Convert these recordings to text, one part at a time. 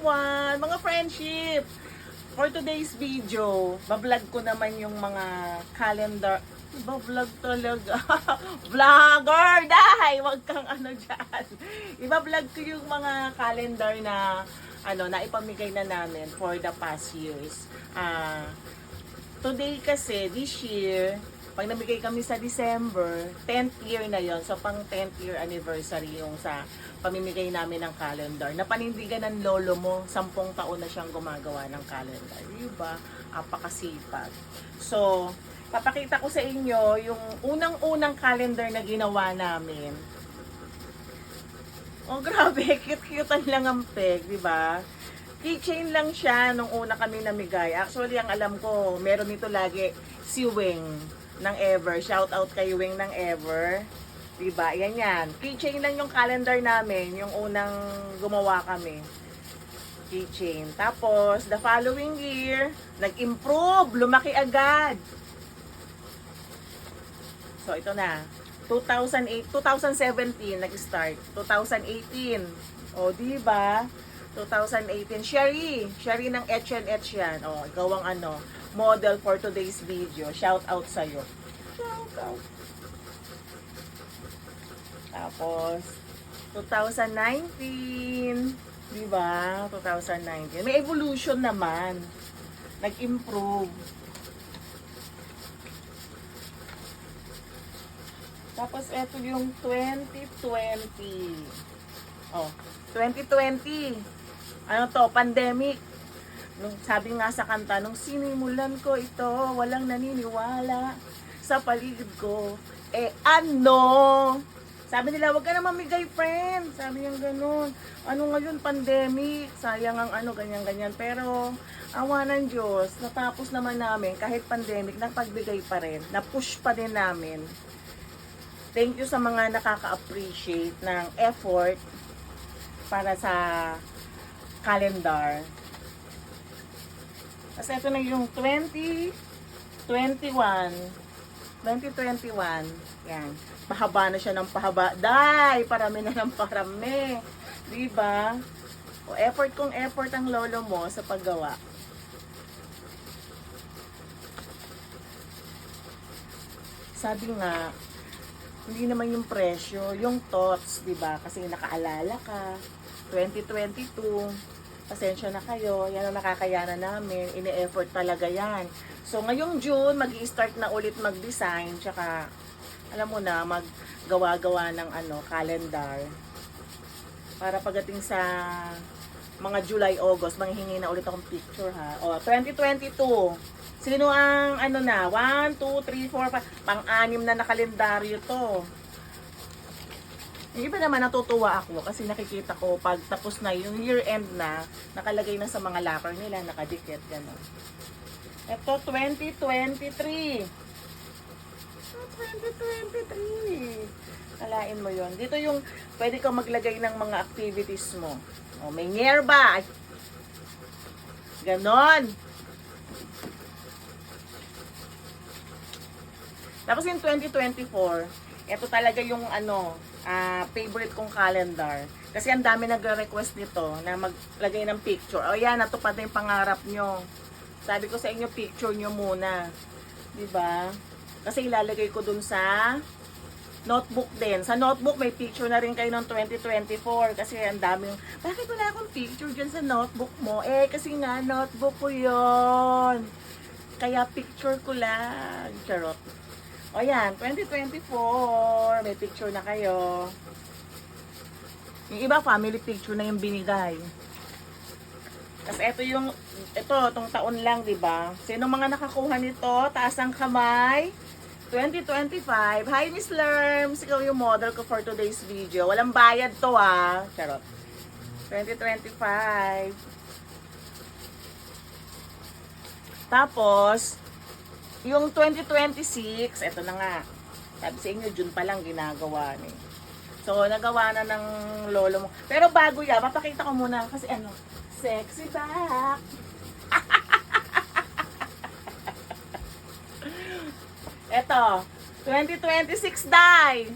everyone! Mga friendship! For today's video, bablog ko naman yung mga calendar. Bablog talaga. Vlogger! Dahay! Huwag kang ano dyan. Ibablog ko yung mga calendar na na ipamigay na namin for the past years. Today kasi, this year, pag namigay kami sa December, 10th year na yon. So, pang 10th year anniversary yung sa pamimigay namin ng calendar. Napanindigan ng lolo mo, 10 taon na siyang gumagawa ng calendar. Diba? Apakasipag. So, papakita ko sa inyo yung unang-unang calendar na ginawa namin. Oh, grabe. Cute-cute lang ang peg, diba? Keychain lang siya nung una kami namigay. Actually, ang alam ko, meron nito lagi si Weng ng Ever. Shout out kay Weng ng Ever. Diba? Yan. Keychain lang yung calendar namin. Yung unang gumawa kami. Keychain. Tapos, the following year, nag-improve. Lumaki agad. So, ito na. 2017 nag-start. 2018. O, diba? 2018. Sherry ng H&H yan. O, ikaw ang model for today's video. Shout out sa'yo. Shout out. Tapos, 2019. Diba? 2019. May evolution naman. Nag-improve. Tapos, eto yung 2020. Oh, 2020. Ano to? Pandemic. Nung sabi nga sa kanta, nung sinimulan ko ito, walang naniniwala sa paligid ko. Sabi nila, wag ka na mamigay, friend. Sabi niya ganun. Ano ngayon, pandemic. Sayang ang ganyan-ganyan. Pero, awa ng Diyos, natapos naman namin, kahit pandemic, napagbigay pa rin. Na-push pa din namin. Thank you sa mga nakaka-appreciate ng effort para sa calendar. Kasi ito na yung 2021. Yan. Pahaba na siya ng pahaba. Parami na ng parami. Diba? O, effort kung effort ang lolo mo sa paggawa. Sabi nga, hindi naman yung presyo, yung thoughts, diba? Kasi nakaalala ka. 2022, pasensya na kayo, yan ang nakakayanan namin, ini-effort talaga yan. So, ngayong June, mag-i-start na ulit mag-design, tsaka, alam mo na, maggawa-gawa ng calendar. Para pagdating sa mga July, August, manghihingi na ulit akong picture, ha? O, 2022, sino ang, 1, 2, 3, 4, 5, pang-anim na kalendaryo to. Yung iba naman natutuwa ako kasi nakikita ko pag tapos na yung year end na, nakalagay na sa mga locker nila, nakadikit, gano'n. Ito, 2023. 2023. Alain mo yon. Dito yung pwede kang maglagay ng mga activities mo. O, may nearby. Ganon. Tapos yung 2024, ito talaga yung favorite kong calendar. Kasi ang dami nagre-request nito na maglagay ng picture. O yan, natupad na yung pangarap nyo. Sabi ko sa inyo, picture nyo muna. Diba? Kasi ilalagay ko dun sa notebook din. Sa notebook, may picture na rin kayo ng 2024. Kasi ang daming, bakit wala akong picture dyan sa notebook mo? Kasi nga, notebook ko yon. Kaya picture ko lang. Charot. O yan, 2024, may picture na kayo. Yung iba, family picture na yung binigay. Kasi itong taon lang, diba? Sino mga nakakuha nito? Taas ang kamay. 2025. Hi, Miss Lerms. Ikaw yung model ko for today's video. Walang bayad to, Charot. 2025. Tapos, yung 2026, eto na nga. Sabi sa inyo, June pa lang ginagawa ni. So, nagawa na ng lolo mo. Pero bago yan, papakita ko muna. Kasi sexy back. Eto, 2026 die.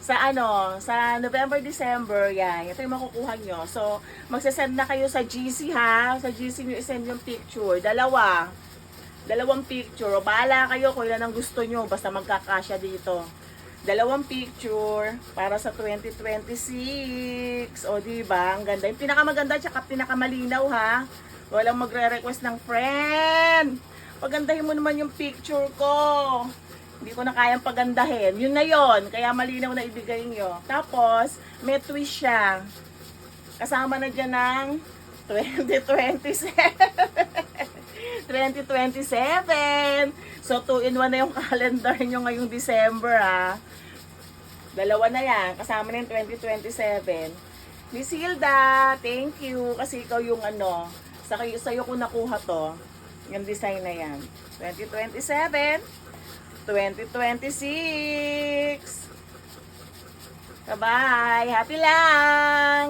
sa November, December, yan. Ito yung makukuha nyo. So, magsasend na kayo sa GC ha. Sa GC nyo isend yung picture. Dalawang picture. O, bahala kayo kung ilan ang gusto nyo. Basta magkakasya dito. Dalawang picture para sa 2026. O, diba? Ang ganda. Yung pinakamaganda tsaka pinakamalinaw ha. Walang magre-request ng friend. Pagandahin mo naman yung picture ko. Hindi ko na kayang pagandahin. Yun na yun. Kaya malinaw na ibigay nyo. Tapos, may twist siya. Kasama na dyan ng 2027. 2027. So, 2-in-1 na yung calendar nyo ngayong December, ha. Dalawa na yan. Kasama na yung 2027. Miss Hilda, thank you. Kasi ikaw yung sa'yo ko nakuha to. Yung design na yan. 2027. 2026. Bye-bye. Happy lang!